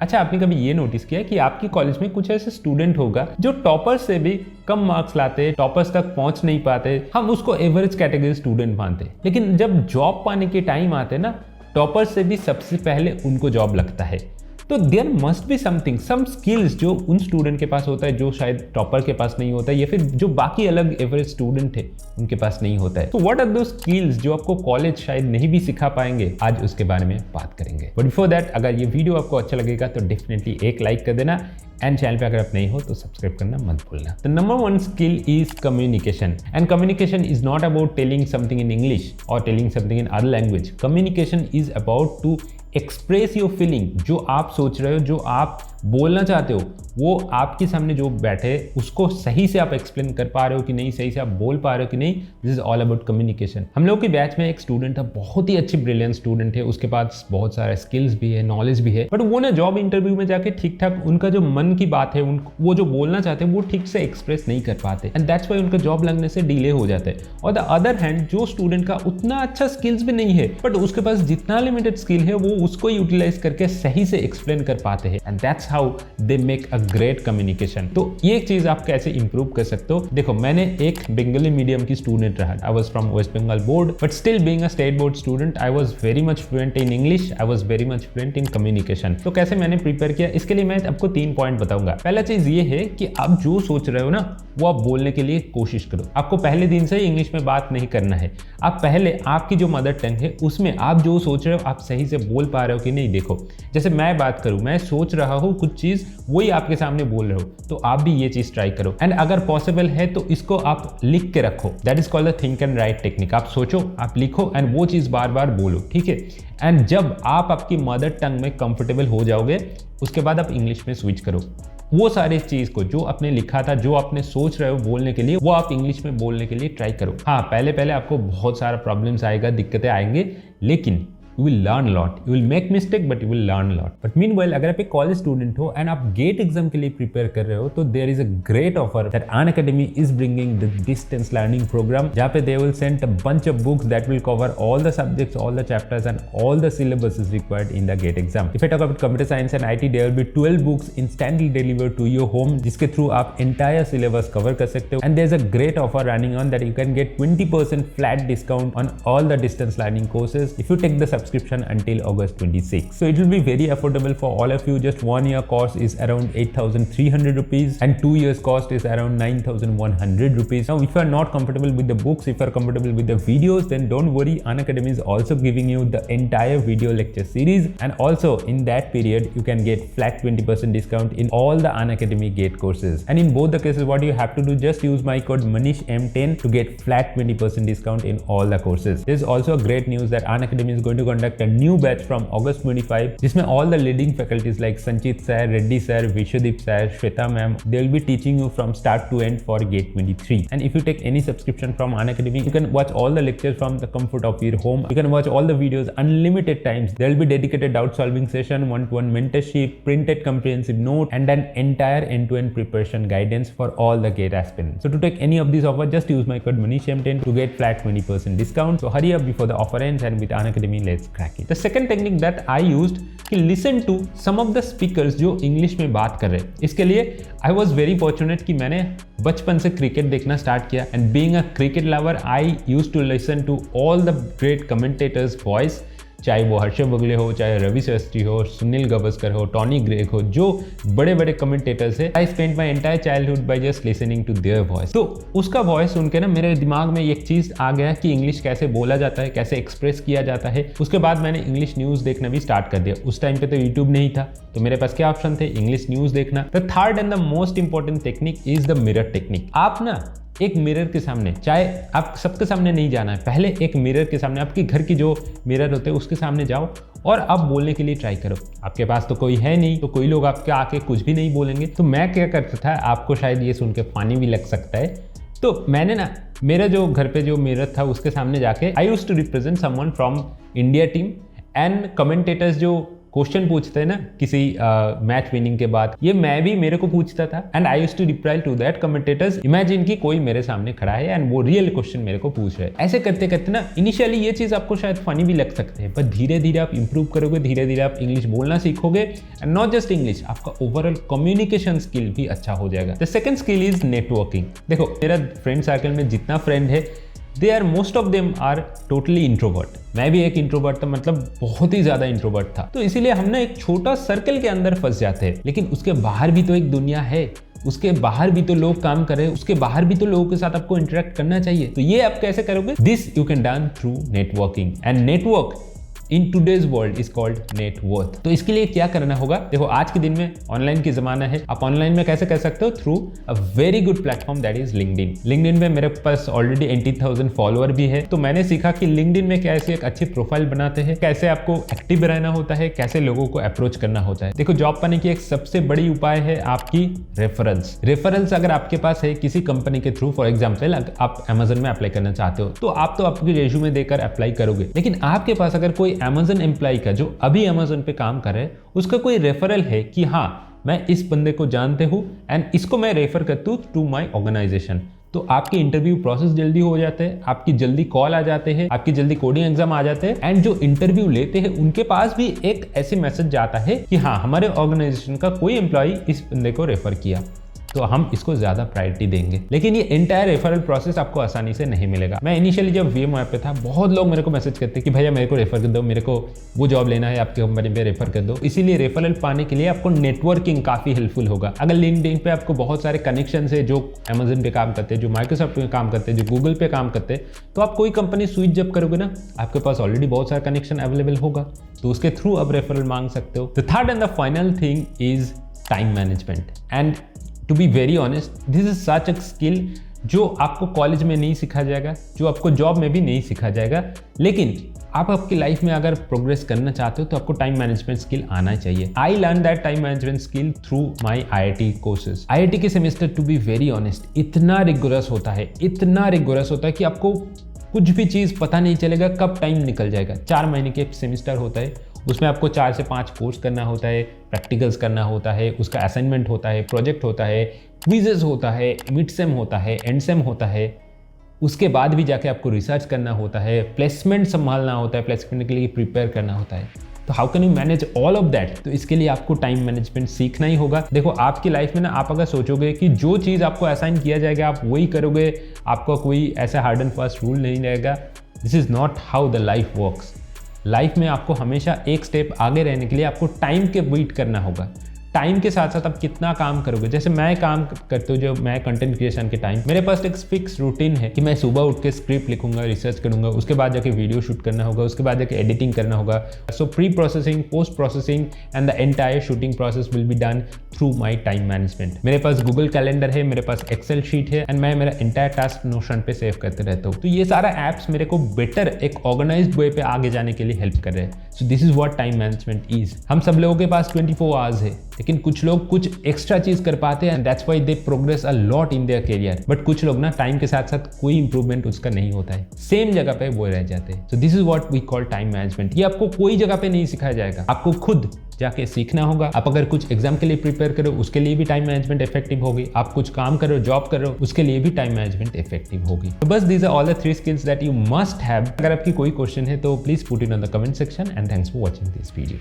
अच्छा, आपने कभी ये नोटिस किया है कि आपकी कॉलेज में कुछ ऐसे स्टूडेंट होगा जो टॉपर्स से भी कम मार्क्स लाते, टॉपर्स तक पहुंच नहीं पाते, हम उसको एवरेज कैटेगरी स्टूडेंट मानते हैं। लेकिन जब जॉब पाने के टाइम आते ना, टॉपर्स से भी सबसे पहले उनको जॉब लगता है। तो there must be something, some skills जो उन स्टूडेंट के पास होता है जो शायद टॉपर के पास नहीं होता है, या फिर जो बाकी अलग एवरेज स्टूडेंट है उनके पास नहीं होता है। तो व्हाट आर दो स्किल्स जो आपको कॉलेज शायद नहीं भी सिखा पाएंगे, आज उसके बारे में बात करेंगे। बट बिफोर दैट, अगर ये वीडियो आपको अच्छा लगेगा तो डेफिनेटली एक लाइक कर देना, एंड चैनल पे अगर आप नहीं हो तो सब्सक्राइब करना मत भूलना। The number one skill is communication, and communication is not about telling something in English और telling something in other language. Communication is about to express your feeling, जो आप सोच रहे हो, जो आप बोलना चाहते हो, वो आपके सामने जो बैठे उसको सही से आप एक्सप्लेन कर पा रहे हो कि नहीं, सही से आप बोल पा रहे हो कि नहीं। This is all about communication. हम लोग के बैच में एक स्टूडेंट है, बहुत ही अच्छी ब्रिलियंट स्टूडेंट है, उसके पास बहुत सारा स्किल्स भी है, नॉलेज भी है, बट वो ना जॉब इंटरव्यू में जाके ठीक ठाक उनका जो मन की बात है, वो जो बोलना चाहते हैं वो ठीक से एक्सप्रेस नहीं कर पाते, एंड दैट्स वाई उनका जॉब लगने से डिले हो जाता है। और द अदर हैंड, जो स्टूडेंट का उतना अच्छा स्किल्स भी नहीं है, बट उसके पास जितना लिमिटेड स्किल है वो उसको यूटिलाइज करके सही से एक्सप्लेन कर पाते हैं, and that's how they make a great communication. तो ये चीज आप कैसे इंप्रूव कर सकते हो? देखो, मैंने एक बंगाली मीडियम की स्टूडेंट रहा, I was from West Bengal board, but still being a state board student I was very much fluent in English, I was very much fluent in communication. तो कैसे मैंने प्रिपेयर किया, इसके लिए मैं आपको 3 पॉइंट बताऊंगा। पहला चीज ये है कि आप जो सोच रहे हो ना, वो आप बोलने के लिए कोशिश करो। आपको पहले दिन से ही इंग्लिश में बात नहीं करना है। आप पहले आपकी जो मदर टंग है उसमें आप जो सोच रहे हो आप सही से बोल पा रहे हो कि नहीं। देखो, जैसे मैं बात करूं, मैं सोच रहा हूं कुछ चीज, वही आपके सामने बोल रहे हो, तो आप भी ये चीज ट्राई करो। एंड अगर पॉसिबल है तो इसको आप लिख के रखो। That is called the think and right technique. आप सोचो, आप लिखो, एंड वो चीज बार बार बोलो, ठीक है। एंड जब आप आपकी मदर टंग में कंफर्टेबल हो जाओगे, उसके बाद आप इंग्लिश में स्विच करो। वो सारी चीज को जो आपने लिखा था, जो आपने सोच रहे हो बोलने के लिए, वो आप इंग्लिश में बोलने के लिए ट्राई करो। हाँ, पहले पहले आपको बहुत सारा प्रॉब्लम्स आएगा, दिक्कतें आएंगे, लेकिन you will learn a lot. You will make mistake but you will learn a lot. But meanwhile, अगर आप एक कॉलेज स्टूडेंट हो एंड आप गेट एग्जाम के लिए प्रिपेयर कर रहे हो, तो there is a great offer that Unacademy is bringing the distance learning program, जहाँ पे they will send a bunch of books that will cover all the subjects, all the chapters and all the syllabuses required in the GATE exam. If I talk about computer science and IT, there will be 12 books instantly delivered to your home, जिसके through आप entire syllabus cover कर सकते हो। And there's a great offer running on that you can get 20% flat discount on all the distance learning courses if you take the subscription until August 26. So it will be very affordable for all of you. Just 1 year cost is around 8,300 rupees and 2 years cost is around 9,100 rupees. Now, if you are not comfortable with the books, if you are comfortable with the videos, then don't worry. Unacademy is also giving you the entire video lecture series, and also in that period you can get flat 20% discount in all the Unacademy GATE courses. And in both the cases, what you have to do, just use my code MANISHM10 to get flat 20% discount in all the courses. There's also a great news that Unacademy is going to conduct a new batch from August 25, जिसमें all the leading faculties like Sanchit sir, Reddy sir, Vishwadeep sir, Shweta ma'am, they will be teaching you from start to end for GATE 23. And if you take any subscription from Unacademy, you can watch all the lectures from the comfort of your home. You can watch all the videos unlimited times. There will be dedicated doubt solving session, one-to-one mentorship, printed comprehensive note, and an entire end-to-end preparation guidance for all the GATE aspirants. So to take any of these offers, just use my code MANISHM10 to get flat 20% discount. So hurry up before the offer ends, and with Unacademy, let's crack it. The second technique that I used कि listen to some of the speakers जो English में बात कर रहे हैं। इसके लिए I was very fortunate कि मैंने बचपन से क्रिकेट देखना स्टार्ट किया, and being a cricket lover I used to listen to all the great commentators voice, चाहे वो हर्षव बगले हो, चाहे रवि शास्त्री हो, सुनील गावस्कर हो, टॉनी ग्रेग हो, जो बड़े बड़े कमेंटेटर्स है। I spend my entire childhood by just listening to their voice. तो उसका वॉइस सुन के ना मेरे दिमाग में एक चीज आ गया कि इंग्लिश कैसे बोला जाता है, कैसे एक्सप्रेस किया जाता है। उसके बाद मैंने इंग्लिश न्यूज देखना भी स्टार्ट कर दिया। उस टाइम पे तो यूट्यूब नहीं था, तो मेरे पास क्या ऑप्शन थे, इंग्लिश न्यूज देखना। The third and the most important technique is the mirror technique. आप ना एक मिरर के सामने, चाहे आप सबके सामने नहीं जाना है, पहले एक मिरर के सामने, आपके घर की जो मिरर होते हैं उसके सामने जाओ और आप बोलने के लिए ट्राई करो। आपके पास तो कोई है नहीं, तो कोई लोग आपके आके कुछ भी नहीं बोलेंगे। तो मैं क्या करता था, आपको शायद ये सुन के पानी भी लग सकता है, तो मैंने ना मेरा जो घर पे जो मिरर था उसके सामने जाके I used to represent someone from India team, and commentators जो क्वेश्चन पूछते हैं ना किसी मैच विनिंग के बाद, ये मैं भी मेरे को पूछता था and I used to reply to that commentators. Imagine कि कोई मेरे सामने खड़ा है एंड वो रियल क्वेश्चन मेरे को पूछ रहे हैं। ऐसे करते करते ना इनिशियली ये चीज आपको शायद फनी भी लग सकते हैं, पर धीरे धीरे आप इंप्रूव करोगे, धीरे धीरे आप इंग्लिश बोलना सीखोगे एंड नॉट जस्ट इंग्लिश, आपका ओवरऑल कम्युनिकेशन स्किल भी अच्छा हो जाएगा। The second skill is networking. देखो मेरा फ्रेंड सर्कल में जितना फ्रेंड है, they are most of them are totally introvert. मैं भी एक इंट्रोवर्ट था, मतलब बहुत ही ज्यादा इंट्रोवर्ट था। तो इसीलिए हम ना एक छोटा सर्कल के अंदर फंस जाते हैं, लेकिन उसके बाहर भी तो एक दुनिया है, उसके बाहर भी तो लोग काम कर रहे हैं, उसके बाहर भी तो लोगों के साथ आपको इंटरेक्ट करना चाहिए। तो ये आप कैसे करोगे? This you can done through networking and network in today's world is called net worth. तो इसके लिए क्या करना होगा? देखो आज के दिन में ऑनलाइन की जमाना है, आप ऑनलाइन में कैसे कर सकते हो? Through a very good platform that is LinkedIn. LinkedIn में मेरे पास ऑलरेडी 80,000 फॉलोअर भी है। तो मैंने सीखा कि लिंक्डइन में कैसे एक अच्छी प्रोफाइल बनाते हैं, कैसे आपको एक्टिव रहना होता है, कैसे लोगों को अप्रोच करना होता है। देखो जॉब पाने की एक सबसे बड़ी उपाय है आपकी रेफरेंस। रेफरेंस अगर आपके पास है किसी कंपनी के थ्रू, फॉर एग्जाम्पल आप अमेजन में अप्लाई करना चाहते हो, तो आप तो आपकी रेज्यूमे देकर अप्लाई करोगे, लेकिन आपके पास अगर कोई अमेजन एम्प्लॉय का जो अभी अमेजन पे काम कर रहे हैं, उसका कोई रेफरल है कि हाँ मैं इस बंदे को जानते हूं एंड इसको मैं रेफर करता हूं टू माय ऑर्गेनाइजेशन, तो आपके इंटरव्यू प्रोसेस जल्दी हो जाते हैं, आपकी जल्दी कॉल आ जाते हैं, आपकी जल्दी कोडिंग एग्जाम आ जाते हैं एंड जो इंटरव्यू लेते हैं उनके पास भी एक ऐसे मैसेज जाता है कि हाँ हमारे ऑर्गेनाइजेशन का कोई एम्प्लॉय इस बंदे को रेफर किया, तो हम इसको ज्यादा प्रायोरिटी देंगे। लेकिन ये एंटायर रेफरल प्रोसेस आपको आसानी से नहीं मिलेगा। मैं इनिशियली जब VMware पे था, बहुत लोग मेरे को मैसेज करते कि भैया मेरे को रेफर कर दो, मेरे को वो जॉब लेना है, आपकी कंपनी पे रेफर कर दो। इसीलिए रेफरल पाने के लिए आपको नेटवर्किंग काफी हेल्पफुल होगा। अगर लिंक्डइन पे आपको बहुत सारे कनेक्शन है जो अमेजन पे काम करते हैं, जो माइक्रोसॉफ्ट पे काम करते हैं, जो गूगल पे काम करते हैं, तो आप कोई कंपनी स्विच जब करोगे ना, आपके पास ऑलरेडी बहुत सारा कनेक्शन अवेलेबल होगा, तो उसके थ्रू आप रेफरल मांग सकते हो। The third and the final thing is time management and to be very honest, this is such a skill जो आपको कॉलेज में नहीं सिखा जाएगा, जो आपको जॉब में भी नहीं सिखा जाएगा, लेकिन आप आपकी लाइफ में अगर प्रोग्रेस करना चाहते हो तो आपको टाइम मैनेजमेंट स्किल आना चाहिए। I learn that time management skill through my IIT courses. IIT के semester two be very honest इतना रिगोरस होता है, इतना रिगोरस होता है कि आपको कुछ भी चीज़ पता नहीं चलेगा कब टाइम निकल जाएगा। 4 महीने के सेमेस्टर होता है, उसमें आपको 4 से 5 कोर्स करना होता है, प्रैक्टिकल्स करना होता है, उसका असाइनमेंट होता है, प्रोजेक्ट होता है, क्विजेस होता है, मिड सेम होता है, एंड सेम होता है। उसके बाद भी जाके आपको रिसर्च करना होता है, प्लेसमेंट संभालना होता है, प्लेसमेंट के लिए प्रिपेयर करना होता है। तो how can you manage all of that? तो इसके लिए आपको टाइम मैनेजमेंट सीखना ही होगा। देखो आपकी लाइफ में ना, आप अगर सोचोगे कि जो चीज़ आपको असाइन किया जाएगा आप वही करोगे, आपका कोई ऐसा हार्ड एंड फास्ट रूल नहीं रहेगा, this is not how the life works. Life में आपको हमेशा एक स्टेप आगे रहने के लिए आपको टाइम के बीट करना होगा। टाइम के साथ साथ आप कितना काम करोगे। जैसे मैं काम करता हूँ, जो मैं कंटेंट क्रिएशन के टाइम, मेरे पास एक फिक्स रूटीन है कि मैं सुबह उठ के स्क्रिप्ट लिखूंगा, रिसर्च करूंगा, उसके बाद जाके वीडियो शूट करना होगा, उसके बाद जाके एडिटिंग करना होगा। सो pre processing, post processing and the entire shooting process will be done through my time management. मेरे पास गूगल कैलेंडर है, मेरे पास एक्सेल शीट है एंड मैं मेरा एंटायर टास्क नोशन पे सेव करते रहता हूँ। तो ये सारा एप्स मेरे को बेटर एक ऑर्गेनाइज्ड वे पे आगे जाने के लिए हेल्प कर रहे हैं। So this is what time management is. हम सब लोगों के पास 24 आवर्स है, लेकिन कुछ लोग कुछ एक्स्ट्रा चीज कर पाते हैं and that's why they progress a lot in their career. But कुछ लोग ना टाइम के साथ साथ कोई इंप्रूवमेंट उसका नहीं होता है, सेम जगह पे वो रह जाते हैं। So this is what we call time management. ये आपको कोई जगह पे नहीं सिखाया जाएगा, आपको खुद जाके सीखना होगा। आप अगर कुछ एग्जाम के लिए प्रिपेयर करो, उसके लिए भी टाइम मैनेजमेंट इफेक्टिव होगी। आप कुछ काम करो, जॉब करो, उसके लिए भी टाइम मैनेजमेंट इफेक्टिव होगी। तो बस these are all the 3 skills that you must have. अगर आपकी कोई क्वेश्चन है तो please put it in the comment section and thanks for watching this video.